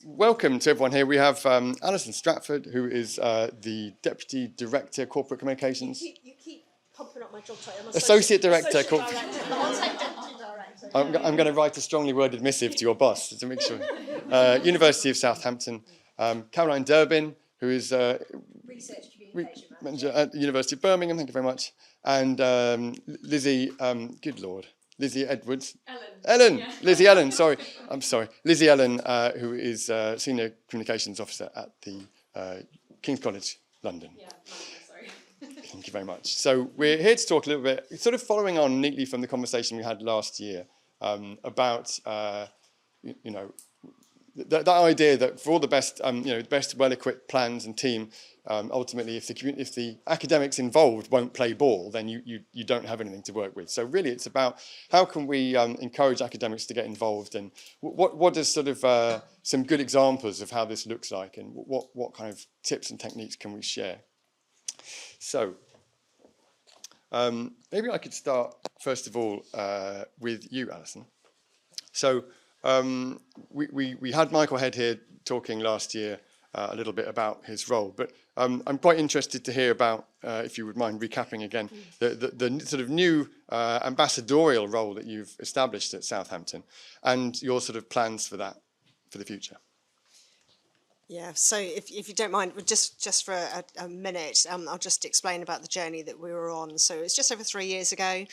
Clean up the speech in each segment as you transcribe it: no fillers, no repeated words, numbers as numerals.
welcome to everyone here. We have Alison Stratford, who is the Deputy Director, Corporate Communications. You keep pumping up my job title. I'm Associate Director. Associate Director. I'll take Deputy Director. I'm going to write a strongly worded missive to your boss to make sure. University of Southampton. Caroline Durbin, who is Research Communication Manager at the University of Birmingham. Thank you very much. And Lizzie, good Lord. Lizzie Edwards. Ellen. Yeah. Lizzie Ellen, sorry. I'm sorry. Lizzie Ellen, who is Senior Communications Officer at the King's College, London. Yeah, sorry. Thank you very much. So we're here to talk a little bit, sort of following on neatly from the conversation we had last year about, that idea that for all the best, best well-equipped plans and team, ultimately, if the academics involved won't play ball, then you don't have anything to work with. So really, it's about how can we encourage academics to get involved, and what is sort of some good examples of how this looks like, and what kind of tips and techniques can we share. So maybe I could start first of all with you, Alison. So we had Michael Head here talking last year a little bit about his role, but I'm quite interested to hear about, if you would mind recapping again, the sort of new ambassadorial role that you've established at Southampton and your sort of plans for that for the future. Yeah, so if you don't mind, just for a minute, I'll just explain about the journey that we were on. So it was just over 3 years ago.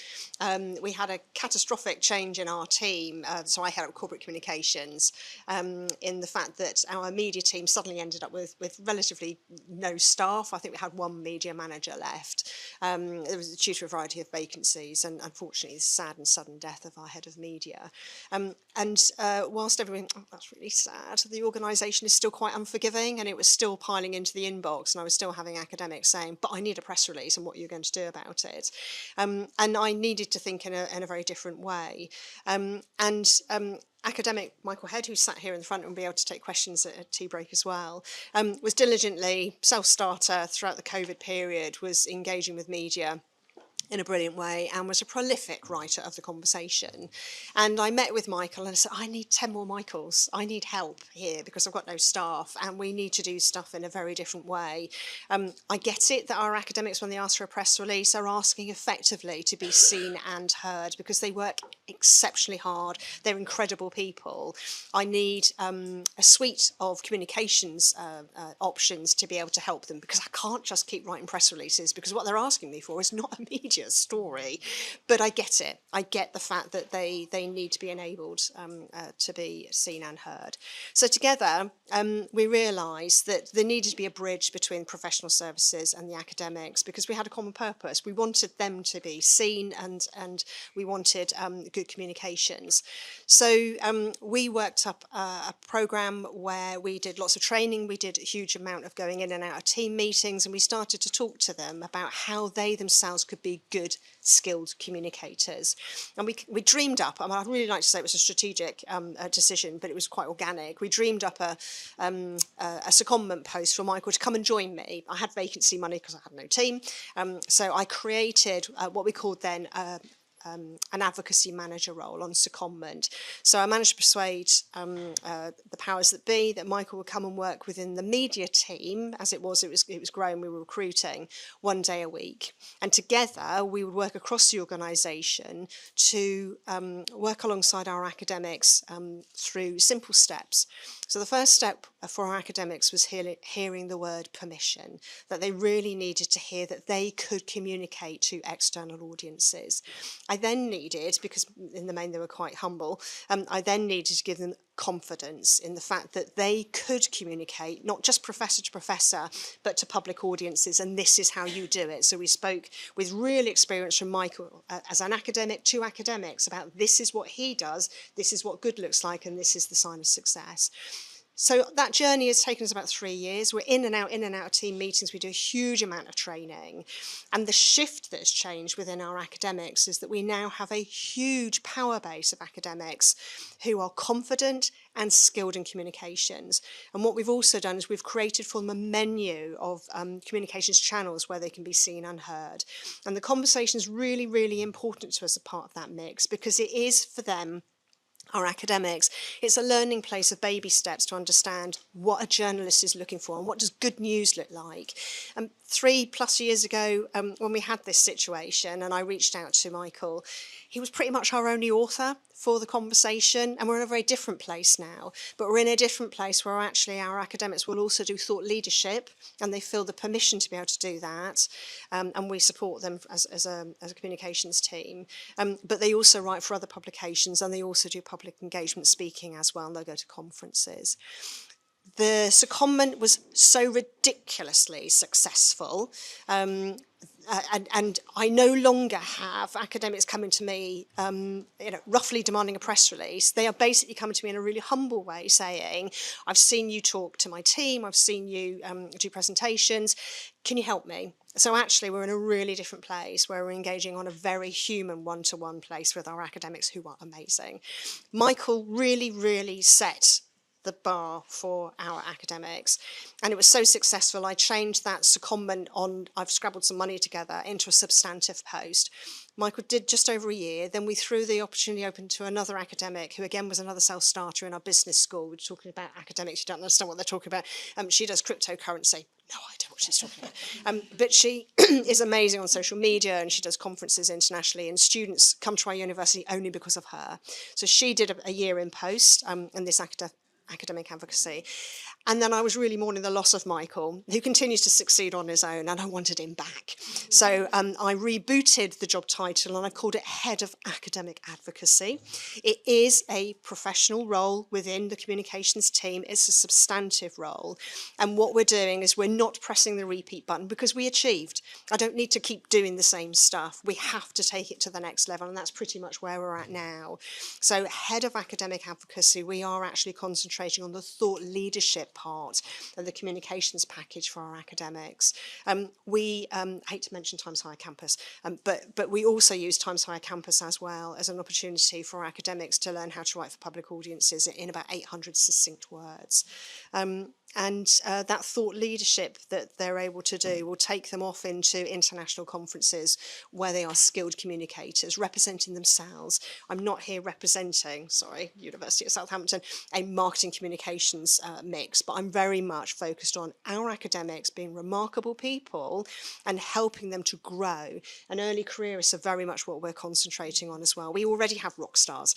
We had a catastrophic change in our team. So I head up corporate communications in the fact that our media team suddenly ended up with relatively no staff. I think we had one media manager left. There was due to a variety of vacancies and unfortunately the sad and sudden death of our head of media. Whilst everyone, that's really sad, the organisation is still quite unforgiving, and it was still piling into the inbox, and I was still having academics saying, but I need a press release, and what are you going to do about it? And I needed to think in a very different way. Academic Michael Head, who sat here in the front and will be able to take questions at tea break as well, was diligently self-starter throughout the COVID period, was engaging with media in a brilliant way, and was a prolific writer of the conversation. And I met with Michael and I said, I need 10 more Michaels. I need help here because I've got no staff and we need to do stuff in a very different way. I get it that our academics, when they ask for a press release, are asking effectively to be seen and heard because they work exceptionally hard. They're incredible people. I need a suite of communications options to be able to help them, because I can't just keep writing press releases, because what they're asking me for is not a media story. But I get it. I get the fact that they need to be enabled to be seen and heard. So together we realised that there needed to be a bridge between professional services and the academics, because we had a common purpose. We wanted them to be seen and we wanted good communications. So we worked up a programme where we did lots of training. We did a huge amount of going in and out of team meetings, and we started to talk to them about how they themselves could be good, skilled communicators. And we dreamed up, I mean, I'd really like to say it was a strategic decision, but it was quite organic. We dreamed up a secondment post for Michael to come and join me. I had vacancy money because I had no team. So I created what we called then an advocacy manager role on secondment. So I managed to persuade the powers that be that Michael would come and work within the media team. As it was growing, we were recruiting 1 day a week. And together we would work across the organisation to work alongside our academics through simple steps. So the first step for our academics was hearing the word permission, that they really needed to hear that they could communicate to external audiences. I then needed, because in the main they were quite humble, I then needed to give them confidence in the fact that they could communicate, not just professor to professor, but to public audiences, and this is how you do it. So we spoke with real experience from Michael as an academic to academics about this is what he does, this is what good looks like, and this is the sign of success. So that journey has taken us about 3 years. We're in and out of team meetings. We do a huge amount of training. And the shift that's changed within our academics is that we now have a huge power base of academics who are confident and skilled in communications. And what we've also done is we've created for them a menu of communications channels where they can be seen and heard. And the conversation is really, really important to us as a part of that mix, because it is for them our academics. It's a learning place of baby steps to understand what a journalist is looking for and what does good news look like. 3+ years ago, when we had this situation and I reached out to Michael, he was pretty much our only author for the conversation, and we're in a very different place now. But we're in a different place where actually our academics will also do thought leadership, and they feel the permission to be able to do that, and we support them as a communications team. But they also write for other publications, and they also do public engagement speaking as well, and they go to conferences. The secondment was so ridiculously successful, and I no longer have academics coming to me, roughly demanding a press release. They are basically coming to me in a really humble way saying, I've seen you talk to my team, I've seen you do presentations, can you help me? So actually we're in a really different place where we're engaging on a very human one-to-one place with our academics who are amazing. Michael really, really set the bar for our academics, and it was so successful I changed that secondment on, I've scrabbled some money together, into a substantive post. Michael did just over a year, then we threw the opportunity open to another academic who again was another self-starter in our business school. We're talking about academics who don't understand what they're talking about. She does cryptocurrency. No idea what she's talking about. But she is amazing on social media, and she does conferences internationally, and students come to our university only because of her. So she did a year in post in this academic advocacy. And then I was really mourning the loss of Michael, who continues to succeed on his own, and I wanted him back. So I rebooted the job title and I called it Head of Academic Advocacy. It is a professional role within the communications team. It's a substantive role. And what we're doing is we're not pressing the repeat button because we achieved. I don't need to keep doing the same stuff. We have to take it to the next level, and that's pretty much where we're at now. So Head of Academic Advocacy, we are actually concentrating on the thought leadership part of the communications package for our academics. We hate to mention Times Higher Campus, but we also use Times Higher Campus as well as an opportunity for our academics to learn how to write for public audiences in about 800 succinct words. And that thought leadership that they're able to do will take them off into international conferences where they are skilled communicators, representing themselves. I'm not here representing, University of Southampton, a marketing communications mix, but I'm very much focused on our academics being remarkable people and helping them to grow. And early careerists are very much what we're concentrating on as well. We already have rock stars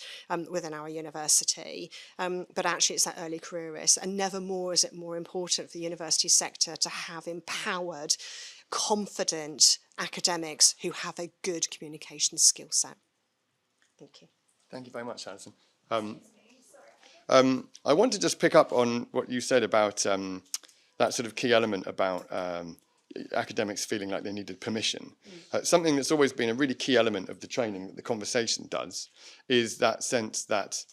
within our university, but actually it's that early careerists, and never more is it more important for the university sector to have empowered, confident academics who have a good communication skill set. Thank you. Thank you very much, Alison. I want to just pick up on what you said about that sort of key element about academics feeling like they needed permission. Something that's always been a really key element of the training that the conversation does is that sense that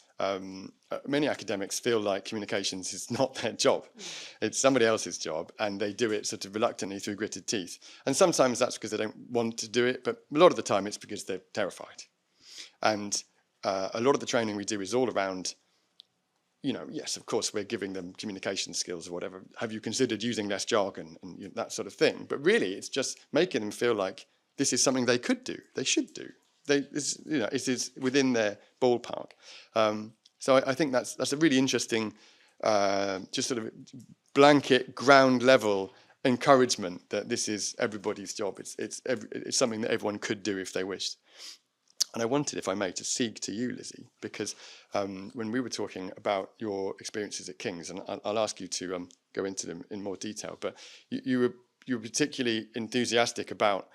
many academics feel like communications is not their job. It's somebody else's job, and they do it sort of reluctantly through gritted teeth. And sometimes that's because they don't want to do it, but a lot of the time it's because they're terrified. And a lot of the training we do is all around, yes, of course, we're giving them communication skills or whatever. Have you considered using less jargon and that sort of thing? But really, it's just making them feel like this is something they could do, they should do. It is within their ballpark. So I think that's a really interesting, just sort of blanket ground level encouragement that this is everybody's job. It's something that everyone could do if they wished. And I wanted, if I may, to seek to you, Lizzie, because when we were talking about your experiences at King's, and I'll ask you to go into them in more detail, but you were particularly enthusiastic about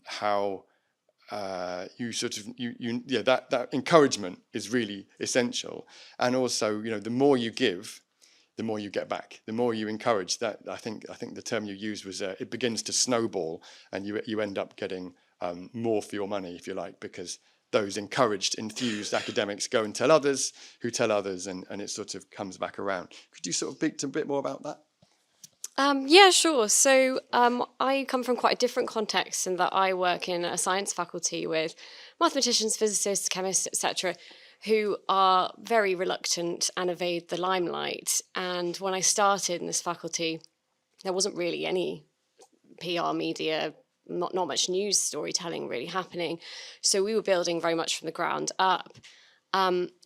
how that encouragement is really essential, and also the more you give, the more you get back. The more you encourage, that I think the term you used was it begins to snowball, and you end up getting more for your money, if you like, because those encouraged, enthused academics go and tell others, who tell others, and it sort of comes back around. Could you sort of speak a bit more about that? Yeah, sure. So I come from quite a different context in that I work in a science faculty with mathematicians, physicists, chemists, etc., who are very reluctant and evade the limelight. And when I started in this faculty, there wasn't really any PR media, not much news storytelling really happening. So we were building very much from the ground up.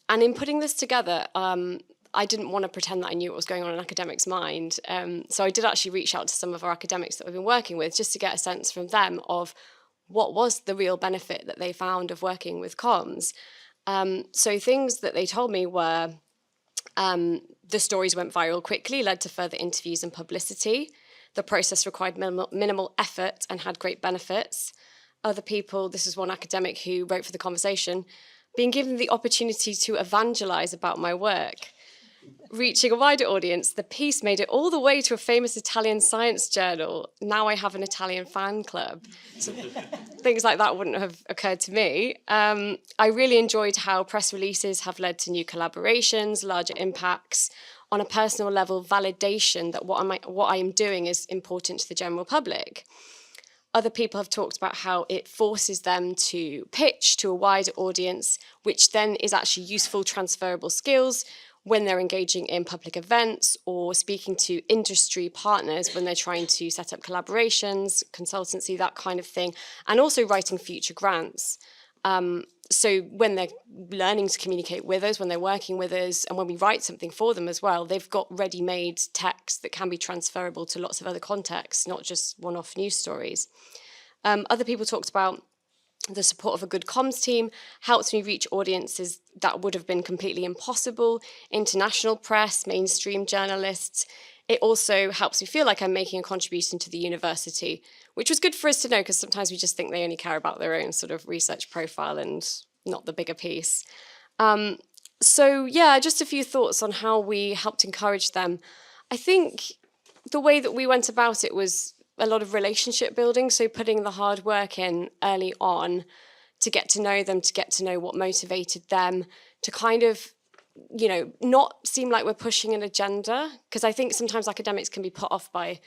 And in putting this together, I didn't want to pretend that I knew what was going on in an academic's mind. So I did actually reach out to some of our academics that we've been working with just to get a sense from them of what was the real benefit that they found of working with comms. So things that they told me were the stories went viral quickly, led to further interviews and publicity. The process required minimal effort and had great benefits. Other people, this is one academic who wrote for The Conversation, being given the opportunity to evangelize about my work. Reaching a wider audience, the piece made it all the way to a famous Italian science journal. Now I have an Italian fan club. So things like that wouldn't have occurred to me. I really enjoyed how press releases have led to new collaborations, larger impacts, on a personal level, validation that what I am doing is important to the general public. Other people have talked about how it forces them to pitch to a wider audience, which then is actually useful transferable skills when they're engaging in public events or speaking to industry partners when they're trying to set up collaborations, consultancy, that kind of thing, and also writing future grants. So when they're learning to communicate with us, when they're working with us, and when we write something for them as well, they've got ready-made text that can be transferable to lots of other contexts, not just one-off news stories. Other people talked about the support of a good comms team helps me reach audiences that would have been completely impossible, international press, mainstream journalists. It also helps me feel like I'm making a contribution to the university, which was good for us to know because sometimes we just think they only care about their own sort of research profile and not the bigger piece. So yeah, just a few thoughts on how we helped encourage them. I think the way that we went about it was a lot of relationship building, so putting the hard work in early on to get to know them, to get to know what motivated them, to kind of, you know, not seem like we're pushing an agenda, because I think sometimes academics can be put off by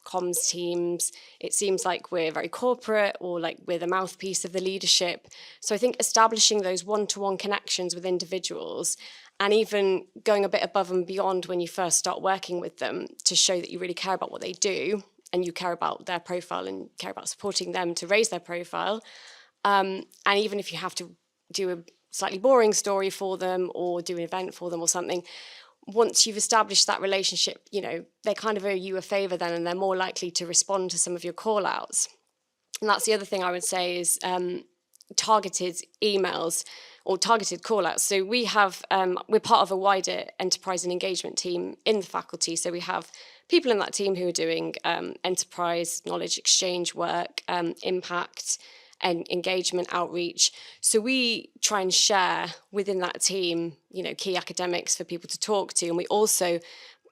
comms teams. It seems like we're very corporate or like we're the mouthpiece of the leadership. So I think establishing those one-to-one connections with individuals and even going a bit above and beyond when you first start working with them to show that you really care about what they do and you care about their profile and care about supporting them to raise their profile. And even if you have to do a slightly boring story for them or do an event for them or something, once you've established that relationship, you know, they kind of owe you a favor then and they're more likely to respond to some of your call outs. And that's the other thing I would say is targeted emails or targeted call outs. So we have, we're part of a wider enterprise and engagement team in the faculty. So we have people in that team who are doing enterprise knowledge exchange work, impact and engagement outreach. So we try and share within that team, you know, key academics for people to talk to. And we also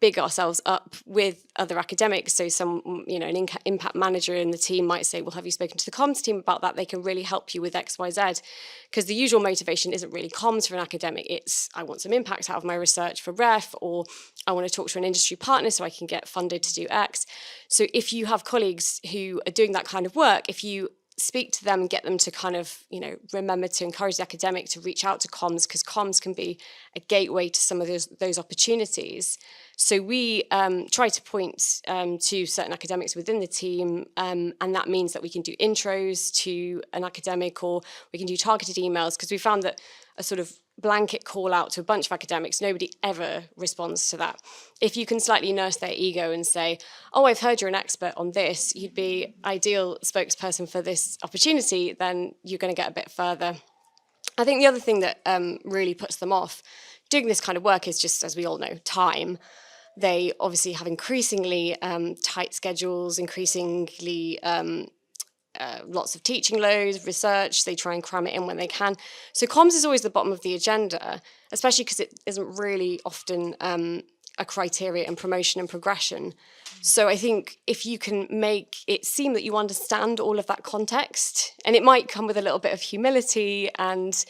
big ourselves up with other academics. So some, you know, an impact manager in the team might say, well, have you spoken to the comms team about that? They can really help you with X, Y, Z. Because the usual motivation isn't really comms for an academic. It's, I want some impact out of my research for REF, or I want to talk to an industry partner so I can get funded to do X. So if you have colleagues who are doing that kind of work, if you speak to them and get them to kind of, you know, remember to encourage the academic to reach out to comms, because comms can be a gateway to some of those opportunities. So we try to point to certain academics within the team, and that means that we can do intros to an academic, or we can do targeted emails, because we found that a sort of blanket call out to a bunch of academics, nobody ever responds to that. If you can slightly nurse their ego and say, oh, I've heard you're an expert on this, you'd be ideal spokesperson for this opportunity, then you're going to get a bit further. I think the other thing that really puts them off doing this kind of work is just, as we all know, time. They obviously have increasingly tight schedules, increasingly lots of teaching loads, research. They try and cram it in when they can. So comms is always the bottom of the agenda, especially because it isn't really often a criteria in promotion and progression. So I think if you can make it seem that you understand all of that context, and it might come with a little bit of humility and,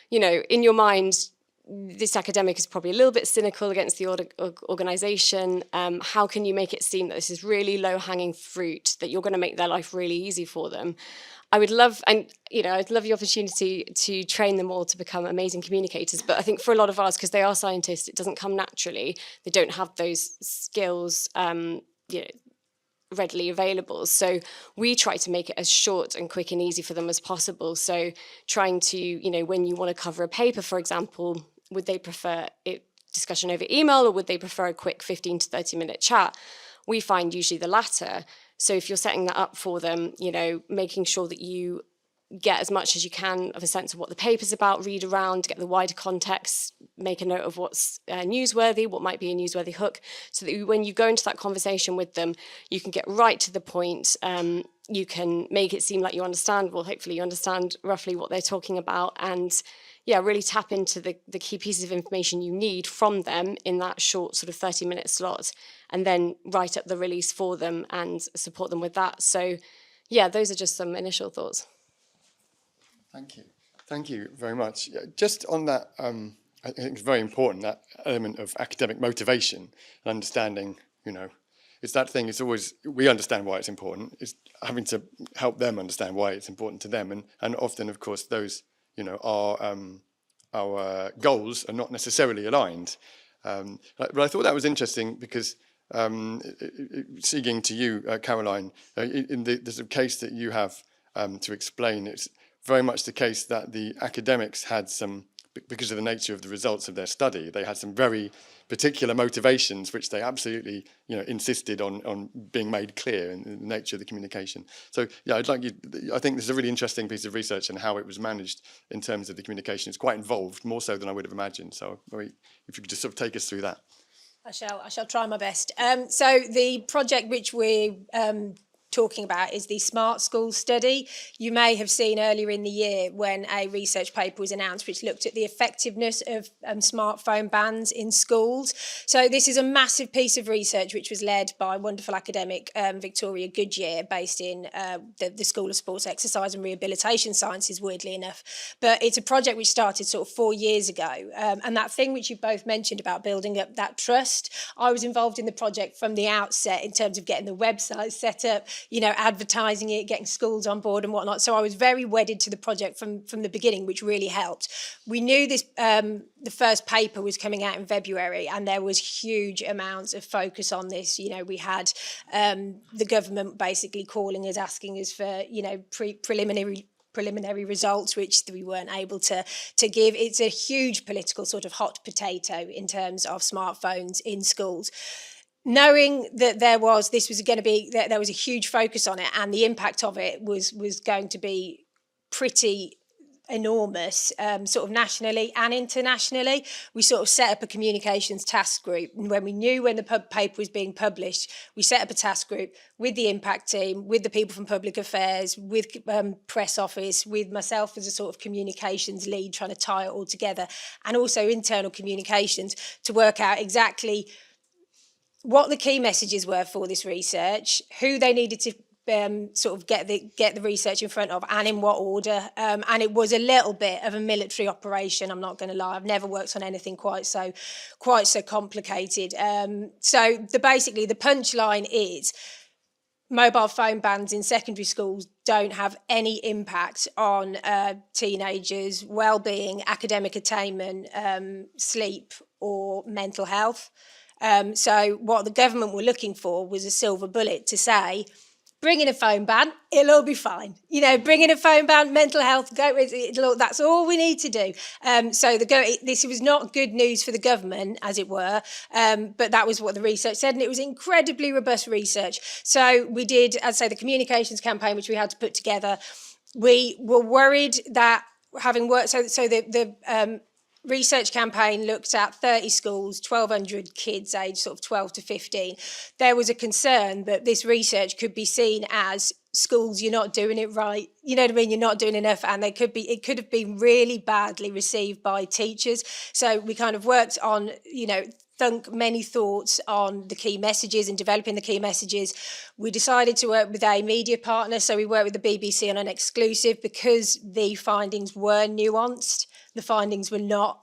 you know, in your mind, this academic is probably a little bit cynical against the organisation. How can you make it seem that this is really low-hanging fruit, that you're going to make their life really easy for them? I would love, and you know, I'd love the opportunity to train them all to become amazing communicators. But I think for a lot of ours, because they are scientists, it doesn't come naturally. They don't have those skills, you know, readily available. So we try to make it as short and quick and easy for them as possible. So trying to, you know, when you want to cover a paper, for example, would they prefer it discussion over email, or would they prefer a quick 15 to 30-minute chat? We find usually the latter. So if you're setting that up for them, making sure that you get as much as you can of a sense of what the paper's about, read around, get the wider context, make a note of what's newsworthy, what might be a newsworthy hook, so that when you go into that conversation with them, you can get right to the point. You can make it seem like you understand, well, hopefully you understand roughly what they're talking about, and really tap into the key pieces of information you need from them in that short sort of 30-minute slot, and then write up the release for them and support them with that. So, those are just some initial thoughts. Thank you. Thank you very much. Just on that, I think it's very important, that element of academic motivation and understanding, it's that thing, it's always, we understand why it's important. It's having to help them understand why it's important to them. And often, of course, those, our goals are not necessarily aligned. But I thought that was interesting because, speaking to you, Caroline, in the sort of case that you have to explain, it's very much the case that the academics had some, because of the nature of the results of their study, they had some very particular motivations which they absolutely, insisted on being made clear in the nature of the communication. So, I think this is a really interesting piece of research, and how it was managed in terms of the communication. It's quite involved, more so than I would have imagined. So, if you could just sort of take us through that. I shall try my best. So the project which we're talking about is the Smart Schools study. You may have seen earlier in the year when a research paper was announced which looked at the effectiveness of smartphone bans in schools. So this is a massive piece of research which was led by wonderful academic Victoria Goodyear, based in the School of Sports, Exercise and Rehabilitation Sciences, weirdly enough. But it's a project which started sort of 4 years ago. And that thing which you both mentioned about building up that trust, I was involved in the project from the outset in terms of getting the website set up, advertising it, getting schools on board and whatnot. So I was very wedded to the project from the beginning, which really helped. We knew this, the first paper was coming out in February, and there was huge amounts of focus on this. We had the government basically calling us, asking us for, preliminary results, which we weren't able to give. It's a huge political sort of hot potato in terms of smartphones in schools. Knowing that there was a huge focus on it, and the impact of it was going to be pretty enormous, sort of nationally and internationally, we sort of set up a communications task group. And when we knew when the paper was being published, we set up a task group with the impact team, with the people from public affairs, with press office, with myself as a sort of communications lead, trying to tie it all together, and also internal communications to work out exactly what the key messages were for this research, who they needed to sort of get the research in front of, and in what order. And it was a little bit of a military operation, I'm not going to lie. I've never worked on anything quite so complicated. So basically the punchline is mobile phone bans in secondary schools don't have any impact on teenagers' well-being, academic attainment, sleep or mental health. So what the government were looking for was a silver bullet to say, bring in a phone ban, it'll all be fine. Bring in a phone ban, mental health, that's all we need to do. So this was not good news for the government, as it were, but that was what the research said, and it was incredibly robust research. So we did, I'd say, the communications campaign, which we had to put together. We were worried that having worked, so the research campaign looked at 30 schools, 1,200 kids aged sort of 12 to 15. There was a concern that this research could be seen as schools, you're not doing it right. You know what I mean? You're not doing enough, and it could have been really badly received by teachers. So we kind of worked on, thunk many thoughts on the key messages and developing the key messages. We decided to work with a media partner, so we worked with the BBC on an exclusive because the findings were nuanced. The findings were not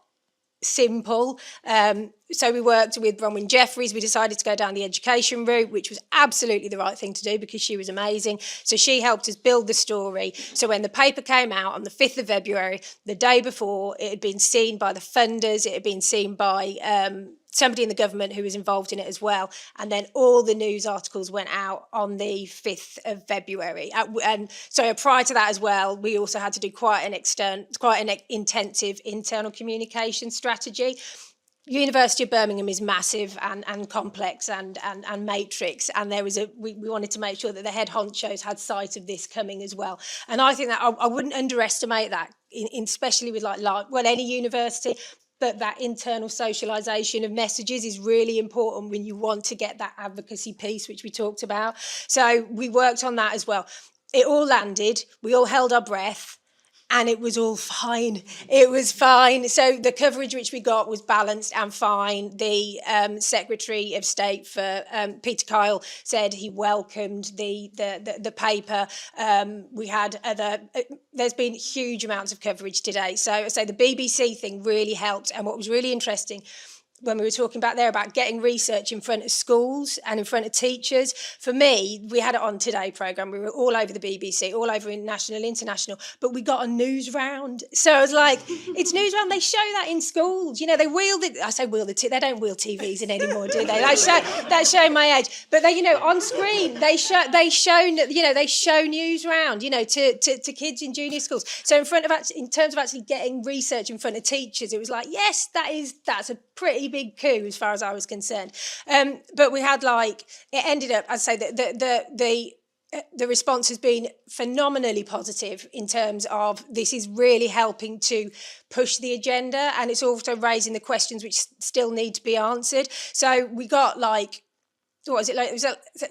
simple. So we worked with Bronwyn Jeffries. We decided to go down the education route, which was absolutely the right thing to do because she was amazing. So she helped us build the story. So when the paper came out on the 5th of February, the day before, it had been seen by the funders, it had been seen by somebody in the government who was involved in it as well. And then all the news articles went out on the 5th of February. And so prior to that as well, we also had to do quite an intensive internal communication strategy. University of Birmingham is massive and complex and matrix, and there was we wanted to make sure that the head honchos had sight of this coming as well. And I think that I wouldn't underestimate that, especially with any university. But that internal socialisation of messages is really important when you want to get that advocacy piece, which we talked about. So we worked on that as well. It all landed. We all held our breath. And it was all fine. It was fine. So the coverage which we got was balanced and fine. The Secretary of State for Peter Kyle said he welcomed the paper. We had there's been huge amounts of coverage today. So I say the BBC thing really helped. And what was really interesting when we were talking about getting research in front of schools and in front of teachers. For me, we had it on Today programme. We were all over the BBC, all over national, international, but we got a news round. So I was like, it's news round. They show that in schools. You know, they wheel they don't wheel TVs in anymore, do they? That's showing my age. But they, you know, on screen, they show news round, you know, to kids in junior schools. So in terms of actually getting research in front of teachers, it was like, yes, that's a pretty big coup as far as I was concerned. But we had it ended up, I'd say that the response has been phenomenally positive in terms of this is really helping to push the agenda, and it's also raising the questions which still need to be answered. So we got it was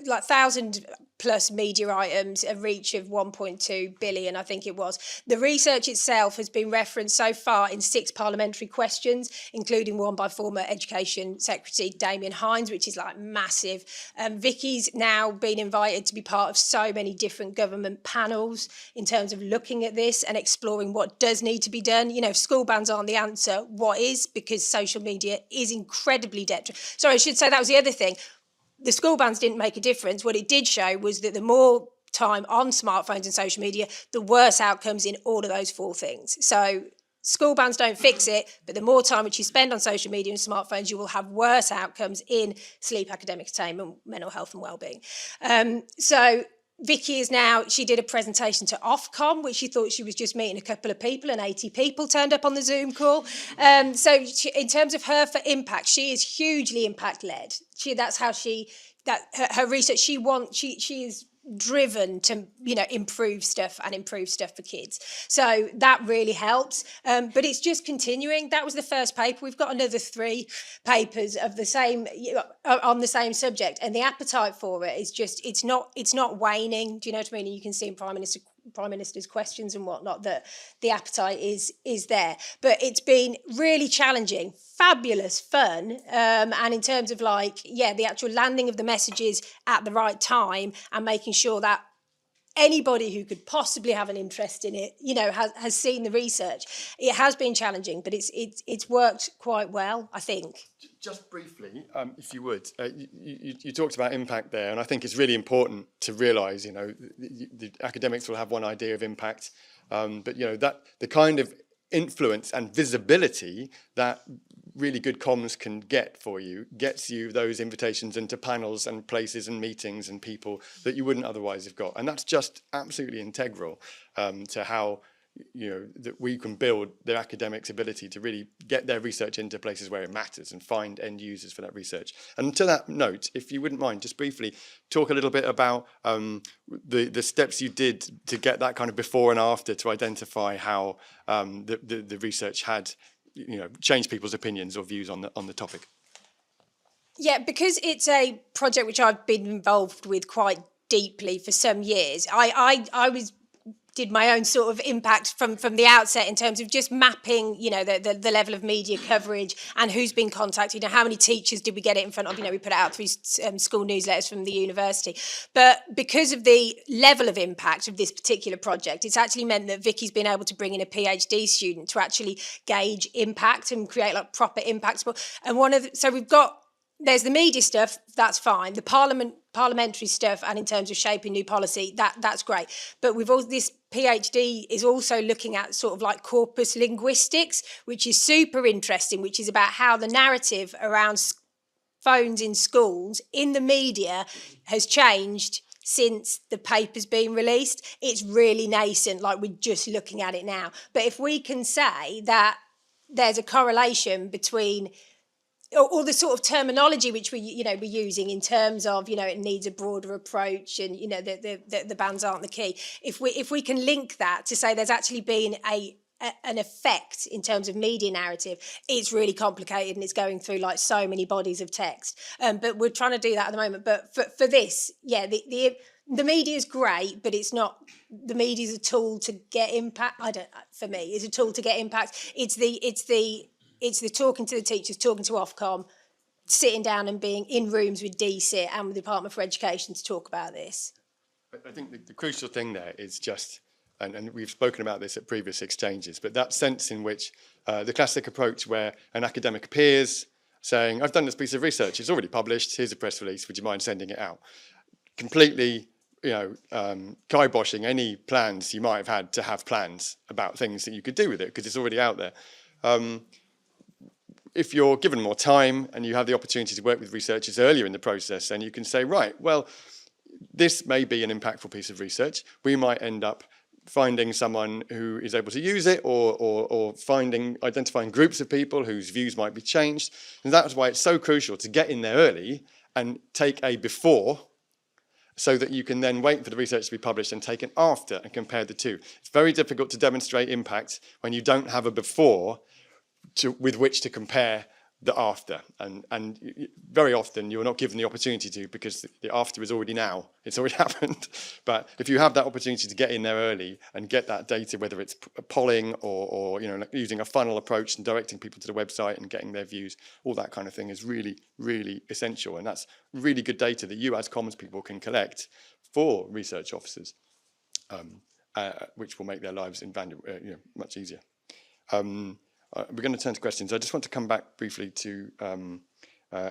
1,000 plus media items, a reach of 1.2 billion, I think it was. The research itself has been referenced so far in 6 parliamentary questions, including one by former Education Secretary Damien Hinds, which is massive. Vicky's now been invited to be part of so many different government panels in terms of looking at this and exploring what does need to be done. You know, if school bans aren't the answer, what is? Because social media is incredibly detrimental. Sorry, I should say that was the other thing. The school bans didn't make a difference. What it did show was that the more time on smartphones and social media, the worse outcomes in all of those 4 things. So school bans don't fix it, but the more time which you spend on social media and smartphones, you will have worse outcomes in sleep, academic attainment, mental health and wellbeing. So Vicky she did a presentation to Ofcom, which she thought she was just meeting a couple of people, and 80 people turned up on the Zoom call. So in terms of her for impact, she is hugely impact-led. That's how her research, she is driven to, you know, improve stuff for kids. So that really helps. But it's just continuing. That was the first paper. We've got another 3 papers of the same on the same subject, and the appetite for it is just it's not waning. Do you know what I mean? And you can see in Prime Minister's questions and whatnot that the appetite is there. But it's been really challenging, fabulous fun, and in terms of the actual landing of the messages at the right time and making sure that anybody who could possibly have an interest in it, you know, has seen the research. It has been challenging, but it's worked quite well, I think. Just briefly, if you would, you talked about impact there, and I think it's really important to realise, you know, the academics will have one idea of impact, but you know that the kind of influence and visibility that really good comms can get for you gets you those invitations into panels and places and meetings and people that you wouldn't otherwise have got, and that's just absolutely integral to how, you know, that we can build their academics' ability to really get their research into places where it matters and find end users for that research. And to that note, if you wouldn't mind, just briefly talk a little bit about the steps you did to get that kind of before and after to identify how the research had, you know, changed people's opinions or views on the topic. Yeah, because it's a project which I've been involved with quite deeply for some years. I did my own sort of impact from the outset in terms of just mapping, you know, the level of media coverage and who's been contacted and how many teachers did we get it in front of. You know, we put it out through school newsletters from the university. But because of the level of impact of this particular project, it's actually meant that Vicky's been able to bring in a PhD student to actually gauge impact and create proper impact. And so we've got there's the media stuff, that's fine. The parliamentary stuff, and in terms of shaping new policy, that's great. But we've all this PhD is also looking at sort of like corpus linguistics, which is super interesting, which is about how the narrative around phones in schools, in the media, has changed since the paper's been released. It's really nascent, like we're just looking at it now. But if we can say that there's a correlation between or the sort of terminology which we're using in terms of, it needs a broader approach, and the bans aren't the key. If we can link that to say there's actually been an effect in terms of media narrative, it's really complicated and it's going through like so many bodies of text. But we're trying to do that at the moment. But for this, the media is great, but it's not. The media is a tool to get impact. For me, it's a tool to get impact. It's the talking to the teachers, talking to Ofcom, sitting down and being in rooms with DCIT and with the Department for Education to talk about this. I think the crucial thing there is just, and we've spoken about this at previous exchanges, but that sense in which the classic approach where an academic appears saying, I've done this piece of research, it's already published, here's a press release, would you mind sending it out? Completely, kiboshing any plans you might have had to have plans about things that you could do with it, because it's already out there. If you're given more time and you have the opportunity to work with researchers earlier in the process, then you can say, right, well, this may be an impactful piece of research. We might end up finding someone who is able to use it, or identifying groups of people whose views might be changed. And that's why it's so crucial to get in there early and take a before, so that you can then wait for the research to be published and take an after and compare the two. It's very difficult to demonstrate impact when you don't have a before with which to compare the after, and very often you're not given the opportunity to, because the after is already now, it's already happened. But if you have that opportunity to get in there early and get that data, whether it's polling or using a funnel approach and directing people to the website and getting their views, all that kind of thing is really, really essential. And that's really good data that you as Commons people can collect for research officers, which will make their lives much easier. We're going to turn to questions. I just want to come back briefly to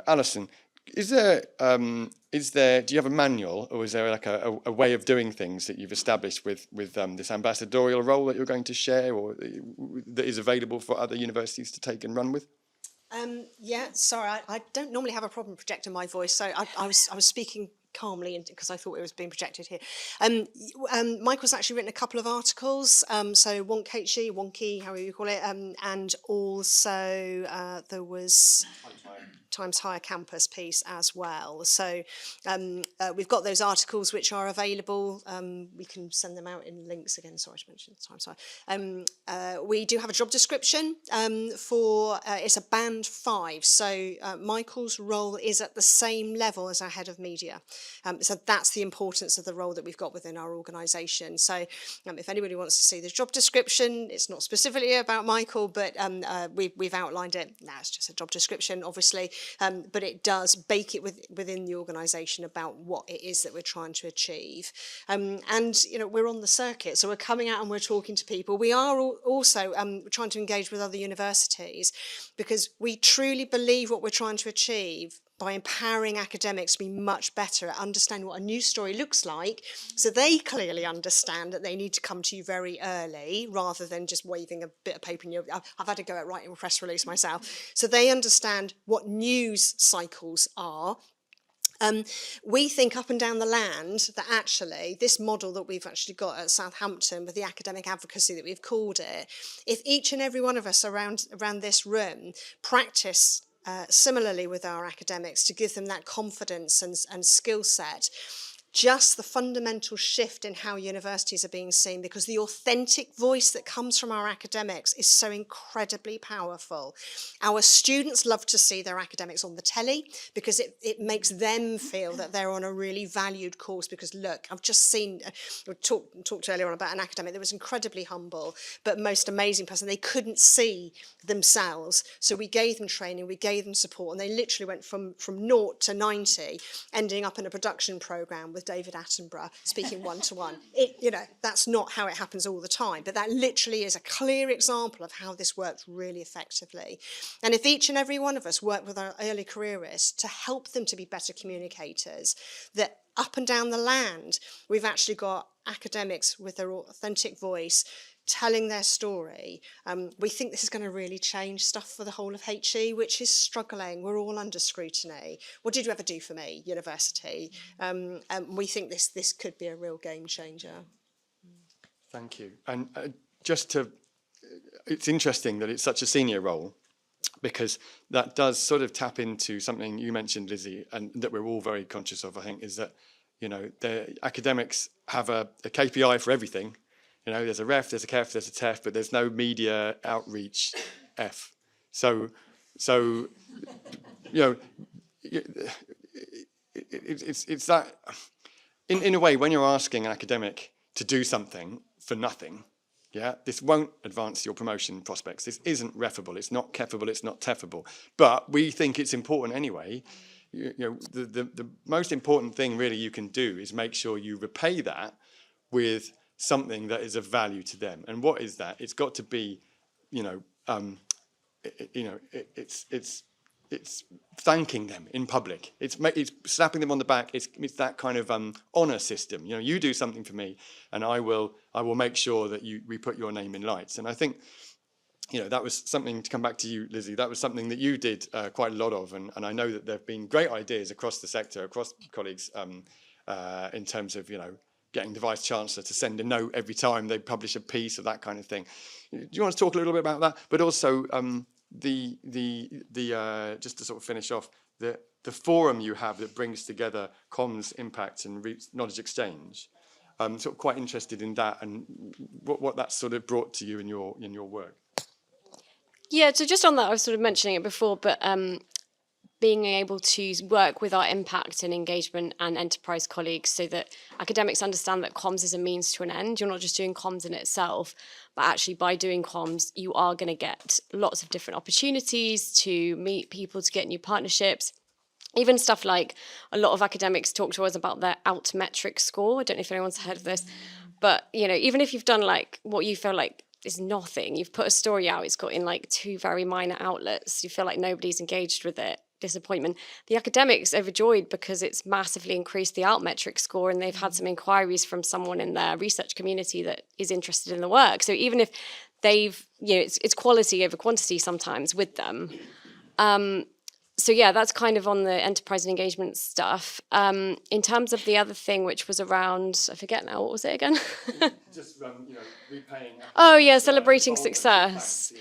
Alison. Do you have a manual, or is there like a way of doing things that you've established with this ambassadorial role that you're going to share, or that is available for other universities to take and run with? Sorry, I don't normally have a problem projecting my voice, so I was speaking calmly because I thought it was being projected here. Michael's actually written a couple of articles, so Wonky, however you call it, and also there was Times Higher Campus piece as well. So we've got those articles which are available. We can send them out in links again. Sorry to mention Times Higher. We do have a job description for it's a band 5. So Michael's role is at the same level as our head of media. So that's the importance of the role that we've got within our organisation. So if anybody wants to see the job description, it's not specifically about Michael, but we've outlined it. Now it's just a job description, obviously. But it does bake it within the organisation about what it is that we're trying to achieve. And we're on the circuit, so we're coming out and we're talking to people. We are also trying to engage with other universities, because we truly believe what we're trying to achieve by empowering academics to be much better at understanding what a news story looks like, so they clearly understand that they need to come to you very early rather than just waving a bit of paper. I've had to go out writing a press release myself. So they understand what news cycles are. We think up and down the land that actually this model that we've actually got at Southampton with the academic advocacy that we've called it, if each and every one of us around this room practice similarly with our academics to give them that confidence and skill set, just the fundamental shift in how universities are being seen, because the authentic voice that comes from our academics is so incredibly powerful. Our students love to see their academics on the telly because it makes them feel that they're on a really valued course. Because look, I've just seen, we talked earlier on about an academic that was incredibly humble, but most amazing person. They couldn't see themselves. So we gave them training, we gave them support, and they literally went from 0 to 90, ending up in a production programme with with David Attenborough speaking one-to-one. That's not how it happens all the time, but that literally is a clear example of how this works really effectively. And if each and every one of us work with our early careerists to help them to be better communicators, that up and down the land, we've actually got academics with their authentic voice telling their story. We think this is going to really change stuff for the whole of HE, which is struggling. We're all under scrutiny. What did you ever do for me, university? We think this could be a real game changer. Thank you. And it's interesting that it's such a senior role, because that does sort of tap into something you mentioned, Lizzie, and that we're all very conscious of, I think, is that, the academics have a KPI for everything. There's a ref, there's a KEF, there's a TEF, but there's no media outreach F. So it's that, in a way, when you're asking an academic to do something for nothing, this won't advance your promotion prospects. This isn't refable, it's not KEFable, it's not TEFable. But we think it's important anyway. The most important thing really you can do is make sure you repay that with something that is of value to them. And what is that? It's got to be, it's thanking them in public. It's slapping them on the back. It's that kind of honor system. You do something for me, and I will make sure that we put your name in lights. And I think, that was something, to come back to you, Lizzie, that was something that you did quite a lot of. And I know that there have been great ideas across the sector, across colleagues, in terms of, getting the Vice-Chancellor to send a note every time they publish a piece or that kind of thing. Do you want to talk a little bit about that? But also just to sort of finish off, the forum you have that brings together comms, impact and knowledge exchange. Sort of quite interested in that and what that's sort of brought to you in your work. Yeah, so just on that, I was sort of mentioning it before, but being able to work with our impact and engagement and enterprise colleagues so that academics understand that comms is a means to an end. You're not just doing comms in itself, but actually by doing comms, you are going to get lots of different opportunities to meet people, to get new partnerships. Even stuff like a lot of academics talk to us about their Altmetric score. I don't know if anyone's heard of this, but even if you've done like what you feel like is nothing, you've put a story out, it's got in like 2 very minor outlets, you feel like nobody's engaged with it, disappointment. The academics overjoyed because it's massively increased the Altmetric score, and they've had some inquiries from someone in their research community that is interested in the work. So even if they've, it's quality over quantity sometimes with them. So yeah, that's kind of on the enterprise and engagement stuff. In terms of the other thing, which was around, I forget now, what was it again? Just repaying. Oh yeah, celebrating success.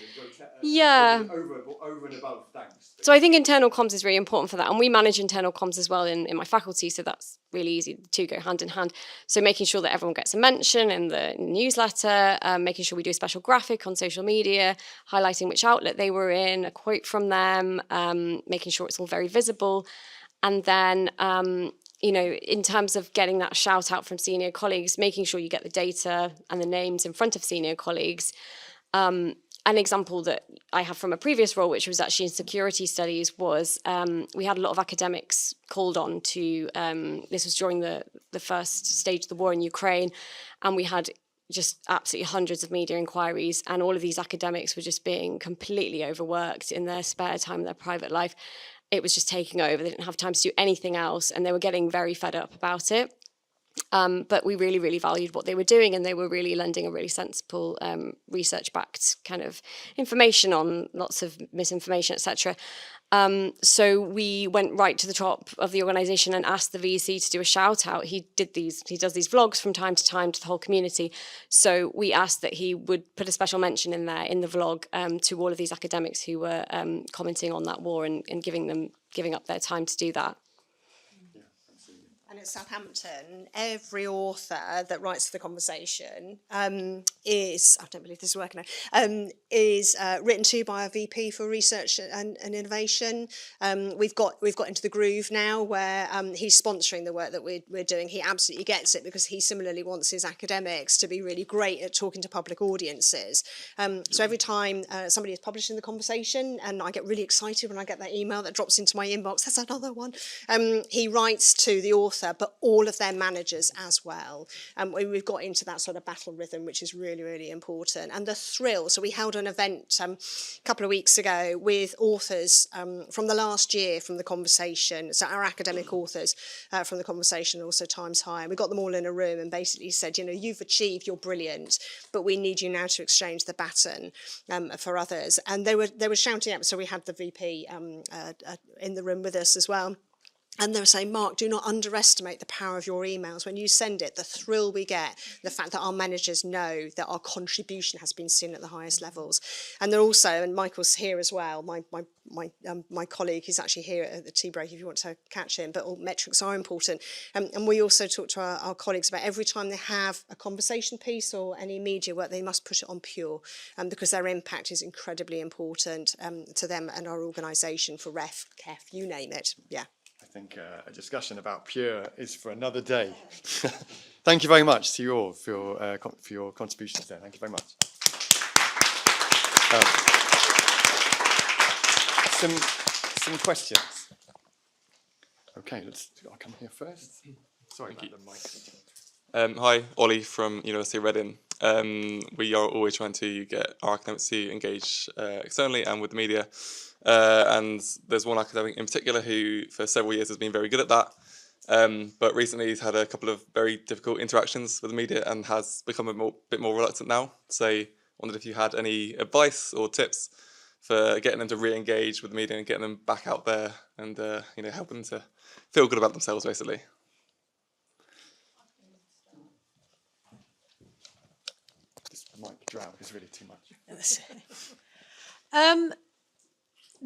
Yeah. Over and above thanks. So I think internal comms is really important for that. And we manage internal comms as well in my faculty, so that's really easy. The two go hand in hand. So making sure that everyone gets a mention in the newsletter, making sure we do a special graphic on social media, highlighting which outlet they were in, a quote from them, making sure it's all very visible. And then, in terms of getting that shout out from senior colleagues, making sure you get the data and the names in front of senior colleagues. An example that I have from a previous role, which was actually in security studies, was we had a lot of academics called on to, this was during the first stage of the war in Ukraine, and we had just absolutely hundreds of media inquiries, and all of these academics were just being completely overworked in their spare time, in their private life. It was just taking over. They didn't have time to do anything else, and they were getting very fed up about it. But we really, really valued what they were doing, and they were really lending a really sensible, research-backed kind of information on lots of misinformation, etc. So we went right to the top of the organisation and asked the VC to do a shout-out. He does these vlogs from time to time to the whole community. So we asked that he would put a special mention in there in the vlog to all of these academics who were commenting on that war and giving up their time to do that. And at Southampton, every author that writes to the conversation is, I don't believe this is working now, is written to by a VP for research and innovation. We've got into the groove now where he's sponsoring the work that we're doing. He absolutely gets it because he similarly wants his academics to be really great at talking to public audiences. So every time somebody is publishing the conversation, and I get really excited when I get that email that drops into my inbox, that's another one, he writes to the author author, but all of their managers as well. We've got into that sort of battle rhythm, which is really, really important. And the thrill, so we held an event a couple of weeks ago with authors from the last year from The Conversation, so our academic authors from The Conversation, also Times High, and we got them all in a room and basically said, you've achieved, you're brilliant, but we need you now to exchange the baton for others. And they were shouting out, so we had the VP in the room with us as well. And they were saying, Mark, do not underestimate the power of your emails. When you send it, the thrill we get, the fact that our managers know that our contribution has been seen at the highest levels. And they're also, and Michael's here as well, my colleague, he's actually here at the tea break if you want to catch him, but all metrics are important. And we also talk to our colleagues about every time they have a conversation piece or any media work, they must push it on Pure, because their impact is incredibly important to them and our organisation for REF, KEF, you name it, yeah. I think a discussion about Pure is for another day. Thank you very much to you all for your contributions there. Thank you very much. Some questions. Okay, I'll come here first. Sorry about the mic. Hi, Ollie from University of Reading. We are always trying to get our academics to engage externally and with the media. And there's one academic in particular who for several years has been very good at that. But recently he's had a couple of very difficult interactions with the media and has become a bit more reluctant now. So I wondered if you had any advice or tips for getting them to re-engage with the media and getting them back out there and helping them to feel good about themselves, basically. This mic drought is really too much.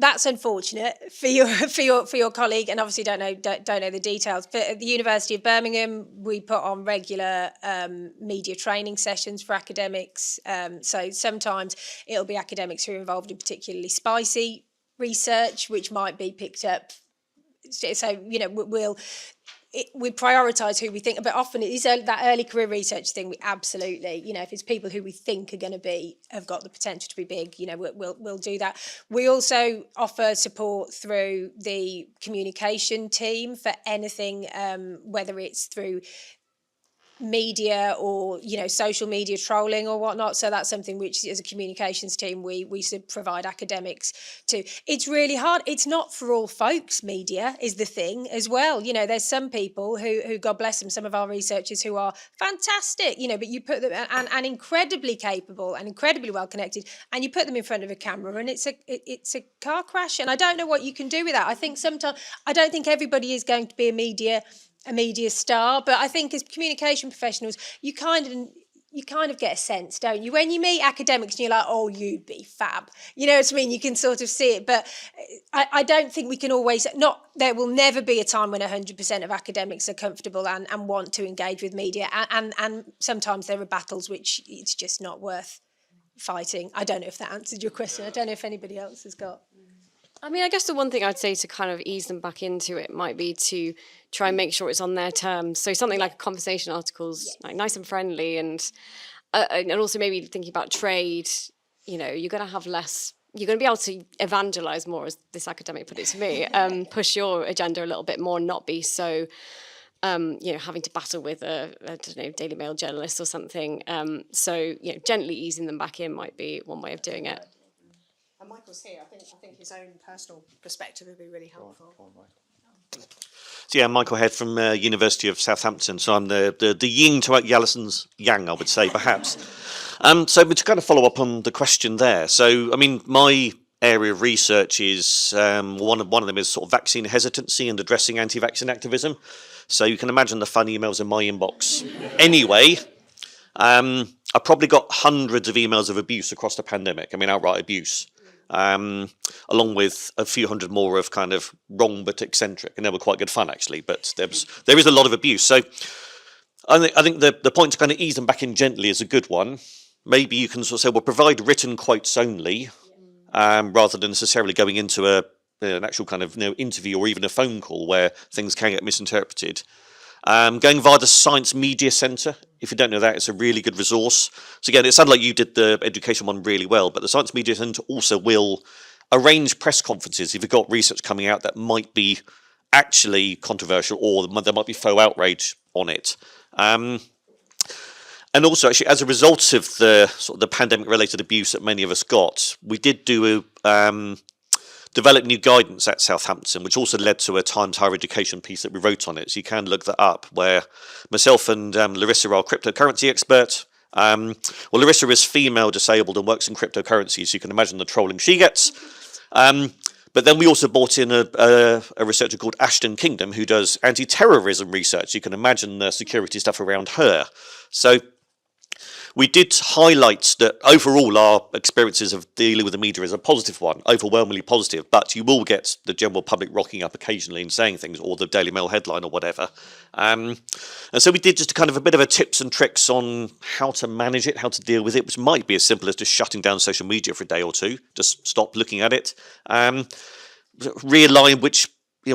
That's unfortunate for your colleague, and obviously don't know the details. But at the University of Birmingham, we put on regular media training sessions for academics. So sometimes it'll be academics who are involved in particularly spicy research, which might be picked up. So we prioritise who we think, but often it is that early career research thing. We absolutely, if it's people who we think are going to have got the potential to be big, we'll do that. We also offer support through the communication team for anything, whether it's through media or social media trolling or whatnot. So that's something which as a communications team we provide academics to. It's really hard. It's not for all folks. Media is the thing as well. There's some people who God bless them, some of our researchers who are fantastic, but you put them and incredibly capable and incredibly well connected, and you put them in front of a camera and it's a car crash, and I don't know what you can do with that. I think sometimes I don't think everybody is going to be a media star, but I think as communication professionals, you kind of get a sense, don't you? When you meet academics and you're like, oh, you'd be fab. You know what I mean? You can sort of see it, but I don't think we can always, there will never be a time when 100% of academics are comfortable and want to engage with media. And sometimes there are battles which it's just not worth fighting. I don't know if that answered your question. I don't know if anybody else has got. I mean, I guess the one thing I'd say to kind of ease them back into it might be to try and make sure it's on their terms. So something like a conversation article's like nice and friendly, and also maybe thinking about trade. You're going to have less. You're going to be able to evangelize more, as this academic put it to me. Push your agenda a little bit more, not be so. Having to battle with a Daily Mail journalist or something. So gently easing them back in might be one way of doing it. And Michael's here. I think his own personal perspective would be really helpful. So Michael Head from University of Southampton. So I'm the yin to Yallison's yang, I would say, perhaps. So to kind of follow up on the question there. So, I mean, my area of research is one of them is sort of vaccine hesitancy and addressing anti-vaccine activism. So you can imagine the fun emails in my inbox. Anyway, I probably got hundreds of emails of abuse across the pandemic. I mean, outright abuse. Along with a few hundred more of kind of wrong but eccentric, and they were quite good fun actually. But there is a lot of abuse. So I think the point to kind of ease them back in gently is a good one. Maybe you can sort of say, well, provide written quotes only, rather than necessarily going into an actual kind of interview or even a phone call where things can get misinterpreted. Going via the Science Media Centre. If you don't know that, it's a really good resource. So again, it sounded like you did the education one really well, but the Science Media Centre also will arrange press conferences if you've got research coming out that might be actually controversial, or there might be faux outrage on it. And also, actually, as a result of the sort of the pandemic-related abuse that many of us got, we did develop new guidance at Southampton, which also led to a Times Higher Education piece that we wrote on it. So you can look that up, where myself and Larissa are cryptocurrency expert. Well, Larissa is female, disabled, and works in cryptocurrency, so you can imagine the trolling she gets. But then we also brought in a researcher called Ashton Kingdom, who does anti-terrorism research. You can imagine the security stuff around her. So we did highlight that overall our experiences of dealing with the media is a positive one, overwhelmingly positive, but you will get the general public rocking up occasionally and saying things, or the Daily Mail headline or whatever. And so we did just kind of a bit of a tips and tricks on how to manage it, how to deal with it, which might be as simple as just shutting down social media for a day or two, just stop looking at it, realign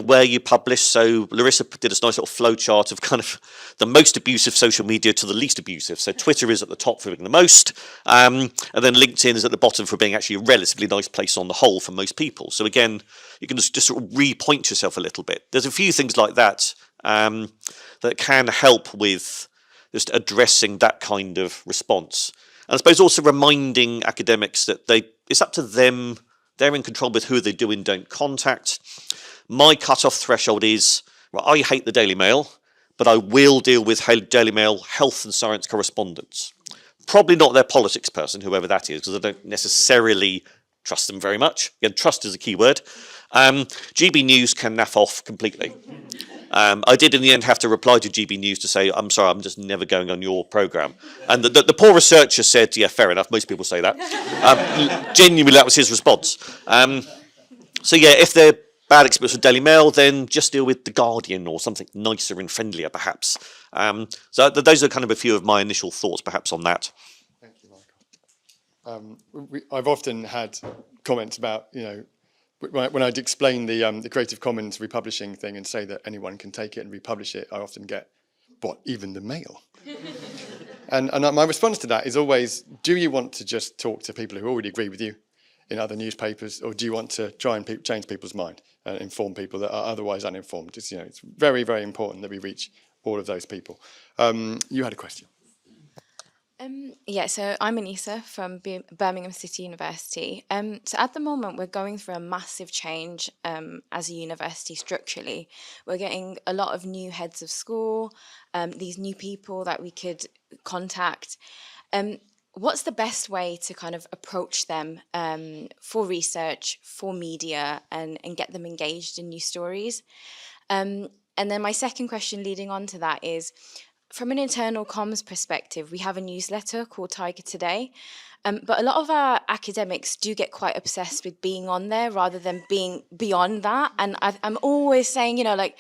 where you publish. So Larissa did a nice little flow chart of kind of the most abusive social media to the least abusive. So Twitter is at the top for being the most, and then LinkedIn is at the bottom for being actually a relatively nice place on the whole for most people. So again, you can just sort of repoint yourself a little bit. There's a few things like that that can help with just addressing that kind of response. And I suppose also reminding academics that it's up to them. They're in control with who they do and don't contact. My cut-off threshold is, well, I hate the Daily Mail, but I will deal with Daily Mail health and science correspondents. Probably not their politics person, whoever that is, because I don't necessarily trust them very much. Again, trust is a key word. GB News can naff off completely. I did in the end have to reply to GB News to say, I'm sorry, I'm just never going on your programme. And the poor researcher said, yeah, fair enough, most people say that. Genuinely, that was his response. So yeah, if they're bad experience with Daily Mail, then just deal with The Guardian or something nicer and friendlier, perhaps. So those are kind of a few of my initial thoughts, perhaps, on that. Thank you, Michael. I've often had comments about, when I'd explain the Creative Commons republishing thing and say that anyone can take it and republish it, I often get, what, even the Mail? and my response to that is always, do you want to just talk to people who already agree with you in other newspapers, or do you want to try and change people's mind and inform people that are otherwise uninformed? It's very, very important that we reach all of those people. You had a question. Yeah, so I'm Anissa from Birmingham City University. So at the moment, we're going through a massive change as a university structurally. We're getting a lot of new heads of school, these new people that we could contact. What's the best way to kind of approach them for research, for media, and get them engaged in new stories? And then my second question leading on to that is, from an internal comms perspective, we have a newsletter called Tiger Today, but a lot of our academics do get quite obsessed with being on there rather than being beyond that. And I'm always saying, I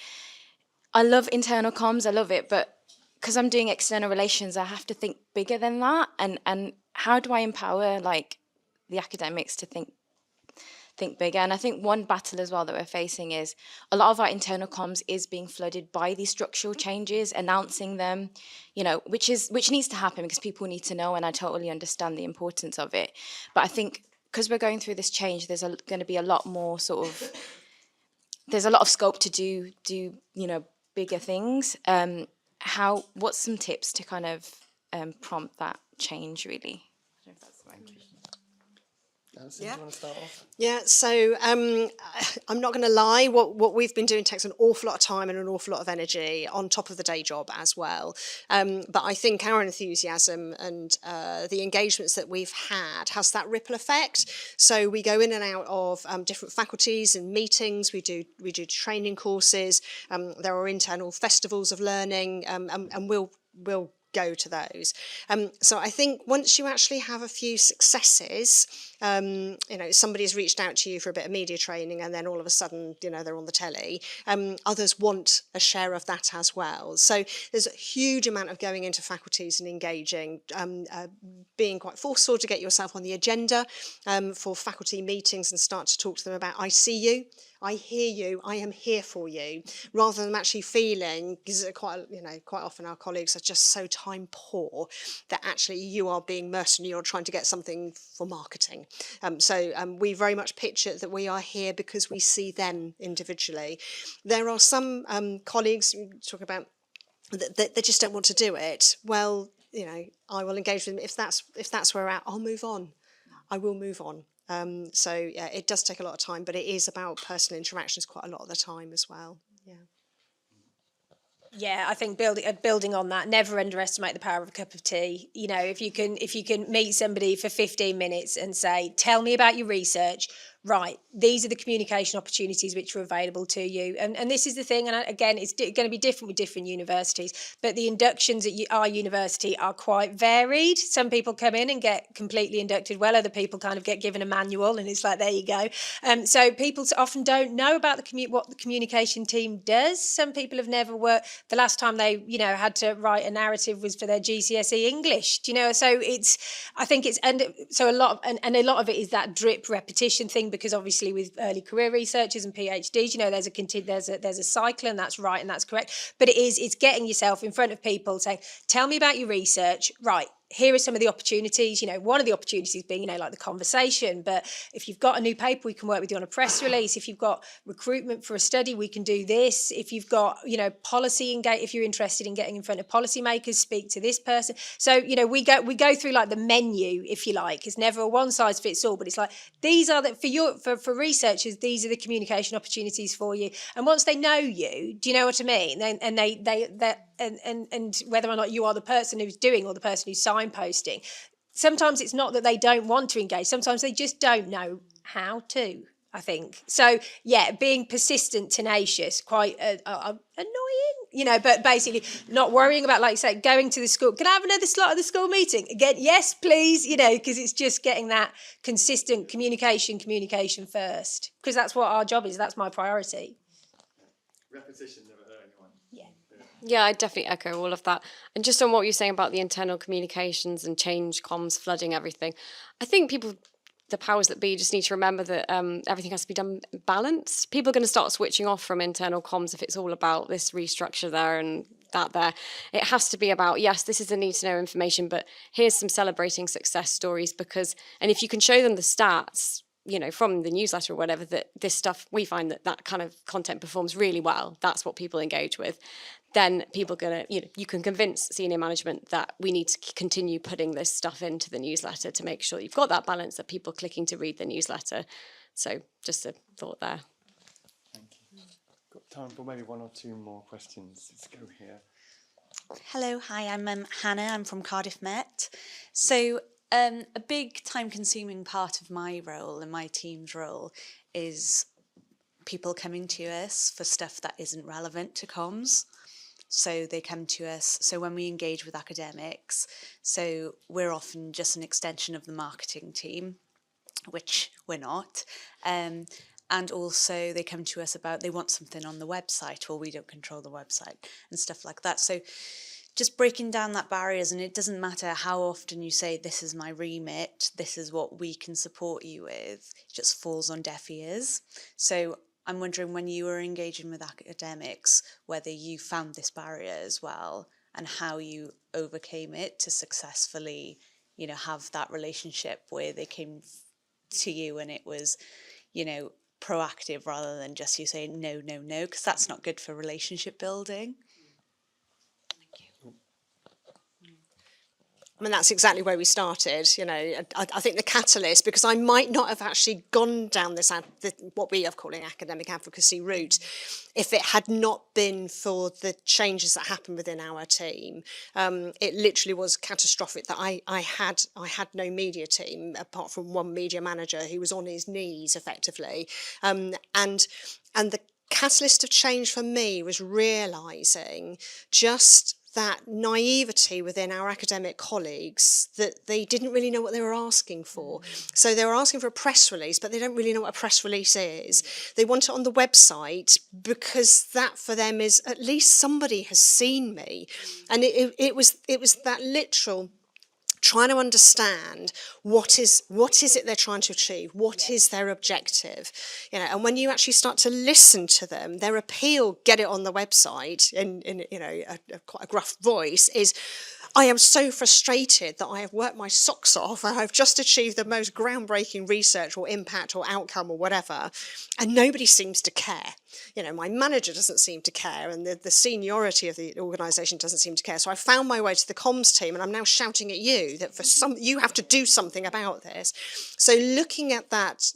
love internal comms, I love it, but because I'm doing external relations, I have to think bigger than that. And how do I empower the academics to think bigger? And I think one battle as well that we're facing is a lot of our internal comms is being flooded by these structural changes, announcing them, which needs to happen because people need to know, and I totally understand the importance of it. But I think because we're going through this change, there's going to be a lot more there's a lot of scope to do bigger things. What's some tips to kind of prompt that change, really? I don't know if that's the right question. Alison, do you want to start off? Yeah, so I'm not going to lie, what we've been doing takes an awful lot of time and an awful lot of energy on top of the day job as well. But I think our enthusiasm and the engagements that we've had has that ripple effect. So we go in and out of different faculties and meetings, we do training courses, there are internal festivals of learning, and we'll go to those. So I think once you actually have a few successes, somebody has reached out to you for a bit of media training and then all of a sudden, they're on the telly, others want a share of that as well. So there's a huge amount of going into faculties and engaging, being quite forceful to get yourself on the agenda for faculty meetings and start to talk to them about, I see you, I hear you, I am here for you, rather than actually feeling, because quite often our colleagues are just so time poor that actually you are being mercenary or trying to get something for marketing. We very much picture that we are here because we see them individually. There are some colleagues talk about that they just don't want to do it. Well, I will engage with them. If that's where we're at, I'll move on. I will move on. Yeah, it does take a lot of time, but it is about personal interactions quite a lot of the time as well. Yeah. Yeah, I think building on that, never underestimate the power of a cup of tea. If you can meet somebody for 15 minutes and say, tell me about your research, right, these are the communication opportunities which are available to you. And this is the thing, and again, it's going to be different with different universities, but the inductions at our university are quite varied. Some people come in and get completely inducted well, other people kind of get given a manual and it's like, there you go. So people often don't know about what the communication team does. Some people have never worked. The last time they, had to write a narrative was for their GCSE English. So I think it's, and so a lot of it is that drip repetition thing, because obviously with early career researchers and PhDs, there's a cycle, and that's right and that's correct. But it's getting yourself in front of people saying, tell me about your research, right? Here are some of the opportunities, one of the opportunities being, like the conversation. But if you've got a new paper, we can work with you on a press release. If you've got recruitment for a study, we can do this. If you've got, policy engage, if you're interested in getting in front of policymakers, speak to this person. So, we go through like the menu, if you like. It's never a one size fits all, but it's like, these are for researchers, these are the communication opportunities for you. And once they know you, do you know what I mean? And whether or not you are the person who's doing or the person who's signposting, sometimes it's not that they don't want to engage, sometimes they just don't know how to, I think. So yeah, being persistent, tenacious, quite annoying, but basically not worrying about, like you say, going to the school, can I have another slot at the school meeting? Again, yes please, because it's just getting that consistent communication first, because that's what our job is, that's my priority. Repetition never hurt anyone. Yeah, I definitely echo all of that. And just on what you're saying about the internal communications and change, comms, flooding, everything, I think the powers that be just need to remember that everything has to be done balanced. People are going to start switching off from internal comms if it's all about this restructure there and that there. It has to be about, yes, this is the need to know information, but here's some celebrating success stories, and if you can show them the stats, from the newsletter or whatever, that this stuff, we find that kind of content performs really well, that's what people engage with, then people are going to, you can convince senior management that we need to continue putting this stuff into the newsletter to make sure you've got that balance of people clicking to read the newsletter. So just a thought there. Thank you. Got time for maybe one or two more questions. Let's go here. Hello, hi, I'm Hannah, I'm from Cardiff Met. So a big time-consuming part of my role and my team's role is people coming to us for stuff that isn't relevant to comms. So they come to us, so when we engage with academics, so we're often just an extension of the marketing team, which we're not. And also they come to us about, they want something on the website, or we don't control the website and stuff like that. So just breaking down that barriers, and it doesn't matter how often you say, this is my remit, this is what we can support you with, it just falls on deaf ears. So I'm wondering, when you were engaging with academics, whether you found this barrier as well, and how you overcame it to successfully, have that relationship where they came to you and it was, proactive rather than just you saying no, because that's not good for relationship building. I mean, that's exactly where we started. I think the catalyst, because I might not have actually gone down this, what we are calling academic advocacy route, if it had not been for the changes that happened within our team. It literally was catastrophic that I had no media team apart from one media manager who was on his knees effectively, and the catalyst of change for me was realising just that naivety within our academic colleagues, that they didn't really know what they were asking for. So they were asking for a press release, but they don't really know what a press release is. They want it on the website because that for them is, at least somebody has seen me. And it was that literal trying to understand what is it they're trying to achieve, what is their objective, and when you actually start to listen to them, their appeal, get it on the website in quite a gruff voice, is I am so frustrated that I have worked my socks off and I've just achieved the most groundbreaking research or impact or outcome or whatever, and nobody seems to care. You know, my manager doesn't seem to care, and the seniority of the organisation doesn't seem to care. So I found my way to the comms team, and I'm now shouting at you that you have to do something about this. So looking at that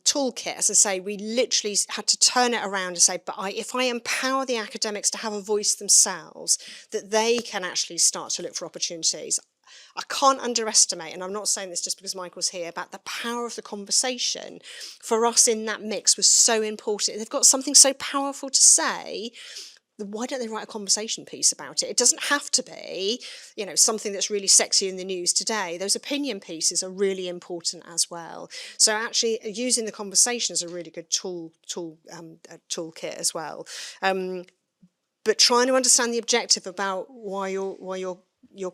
toolkit, as I say, we literally had to turn it around and say, but if I empower the academics to have a voice themselves, that they can actually start to look for opportunities. I can't underestimate, and I'm not saying this just because Michael's here, about the power of the conversation for us in that mix was so important. They've got something so powerful to say. Why don't they write a conversation piece about it? It doesn't have to be, you know, something that's really sexy in the news today. Those opinion pieces are really important as well. So actually using the conversation is a really good toolkit as well. But trying to understand the objective about why your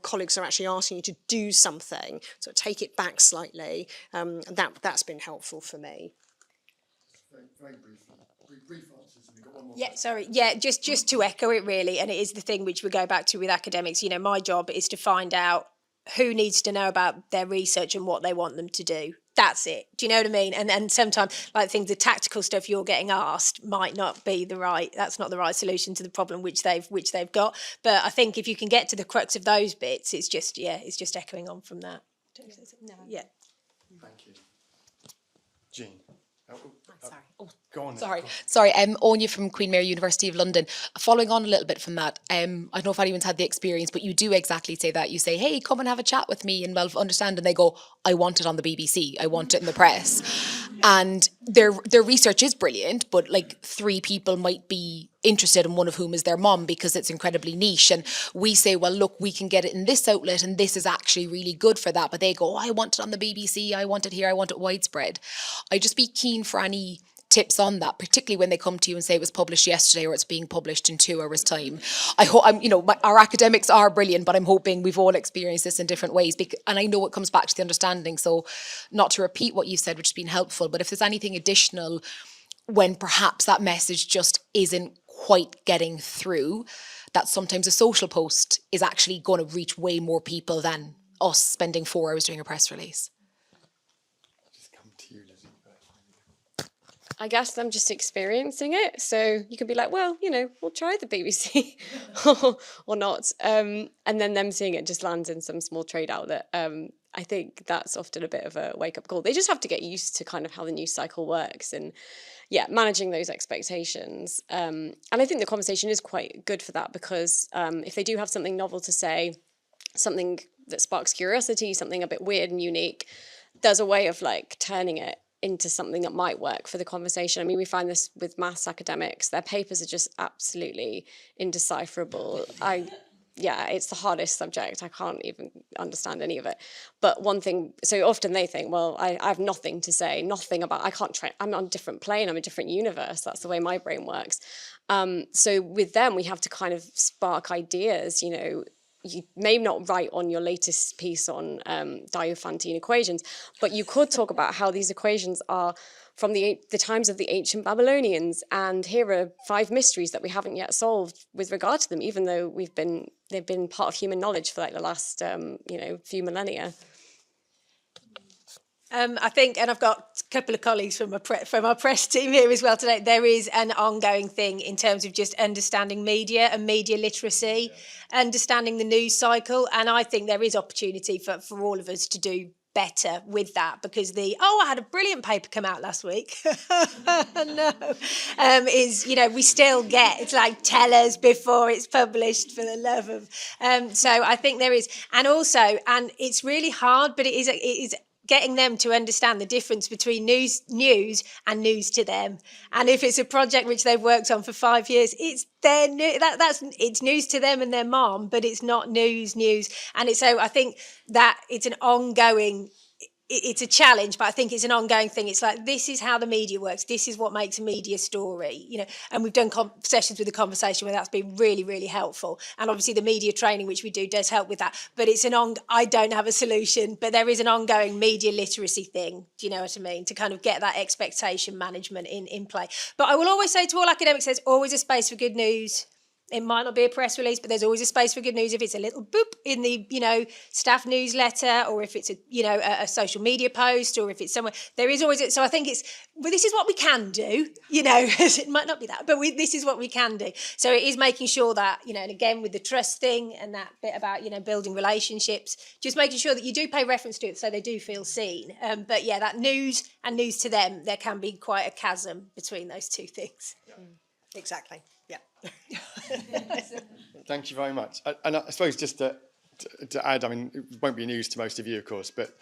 colleagues are actually asking you to do something, so take it back slightly. That's been helpful for me. Very briefly. Brief answers, and we've got one more. Yeah, sorry. Yeah, just to echo it really, and it is the thing which we go back to with academics. You know, my job is to find out who needs to know about their research and what they want them to do. That's it. Do you know what I mean? And sometimes, like things, the tactical stuff you're getting asked might not be that's not the right solution to the problem which they've got. But I think if you can get to the crux of those bits, it's just echoing on from that. No. Yeah. Thank you. Jean. Sorry. Oh, Go on. sorry. Anya from Queen Mary University of London. Following on a little bit from that, I don't know if anyone's had the experience, but you do exactly say that. You say, hey, come and have a chat with me and we'll understand. And they go, I want it on the BBC. I want it in the press. And their research is brilliant, but like 3 people might be interested, and one of whom is their mum, because it's incredibly niche. And we say, well, look, we can get it in this outlet and this is actually really good for that. But they go, I want it on the BBC. I want it here. I want it widespread. I'd just be keen for any tips on that, particularly when they come to you and say it was published yesterday or it's being published in 2 hours' time. I hope our academics are brilliant, but I'm hoping we've all experienced this in different ways. And I know it comes back to the understanding. So not to repeat what you've said, which has been helpful, but if there's anything additional when perhaps that message just isn't quite getting through, that sometimes a social post is actually going to reach way more people than us spending 4 hours doing a press release. Just come to you, Lizzie. I guess I'm just experiencing it. So you could be like, well, we'll try the BBC or not. And then them seeing it just lands in some small trade outlet. I think that's often a bit of a wake-up call. They just have to get used to kind of how the news cycle works and, managing those expectations. And I think the conversation is quite good for that because if they do have something novel to say, something that sparks curiosity, something a bit weird and unique, there's a way of like turning it into something that might work for the conversation. I mean, we find this with maths academics. Their papers are just absolutely indecipherable. It's the hardest subject. I can't even understand any of it. But one thing, so often they think, well, I have nothing to say, nothing about, I'm on a different plane, I'm a different universe. That's the way my brain works. So with them, we have to kind of spark ideas, you may not write on your latest piece on Diophantine equations, but you could talk about how these equations are from the times of the ancient Babylonians, and here are 5 mysteries that we haven't yet solved with regard to them, even though they've been part of human knowledge for like the last few millennia. I think, and I've got a couple of colleagues from our press team here as well today, there is an ongoing thing in terms of just understanding media and media literacy, understanding the news cycle, and I think there is opportunity for all of us to do better with that, because I had a brilliant paper come out last week. We still get, it's like, tell us before it's published, for the love of. So I think there is, and it's really hard, but it is getting them to understand the difference between news and news to them. And if it's a project which they've worked on for 5 years, it's their it's news to them and their mom, but it's not news. And so I think that it's an ongoing. It's a challenge, but I think it's an ongoing thing. It's like, this is how the media works. This is what makes a media story, and we've done sessions with the conversation where that's been really, really helpful. And obviously the media training, which we do, does help with that. But it's I don't have a solution, but there is an ongoing media literacy thing. Do you know what I mean? To kind of get that expectation management in play. But I will always say to all academics, there's always a space for good news. It might not be a press release, but there's always a space for good news if it's a little boop in the, staff newsletter, or if it's a social media post, or if it's somewhere. There is always. So I think this is what we can do. It might not be that, but this is what we can do. So it is making sure that, and again with the trust thing and that bit about building relationships, just making sure that you do pay reference to it so they do feel seen. But yeah, that news and news to them, there can be quite a chasm between those two things. Exactly. Yeah. Thank you very much. And I suppose just to add, I mean, it won't be news to most of you, of course, but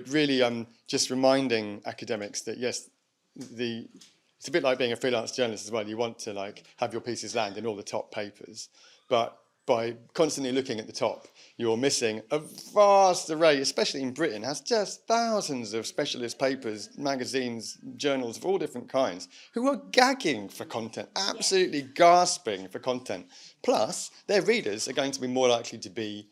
really just reminding academics that, yes, it's a bit like being a freelance journalist as well. You want to have your pieces land in all the top papers, but by constantly looking at the top, you're missing a vast array, especially in Britain, has just thousands of specialist papers, magazines, journals of all different kinds, who are gagging for content, absolutely gasping for content. Plus, their readers are going to be more likely to be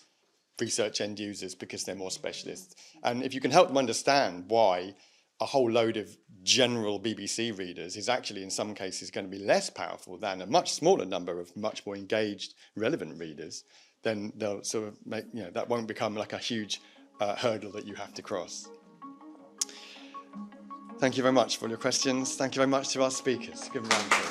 research end users because they're more specialists. And if you can help them understand why a whole load of general BBC readers is actually in some cases going to be less powerful than a much smaller number of much more engaged, relevant readers, then they'll sort of make, that won't become like a huge hurdle that you have to cross. Thank you very much for all your questions. Thank you very much to our speakers. Give them a round of applause.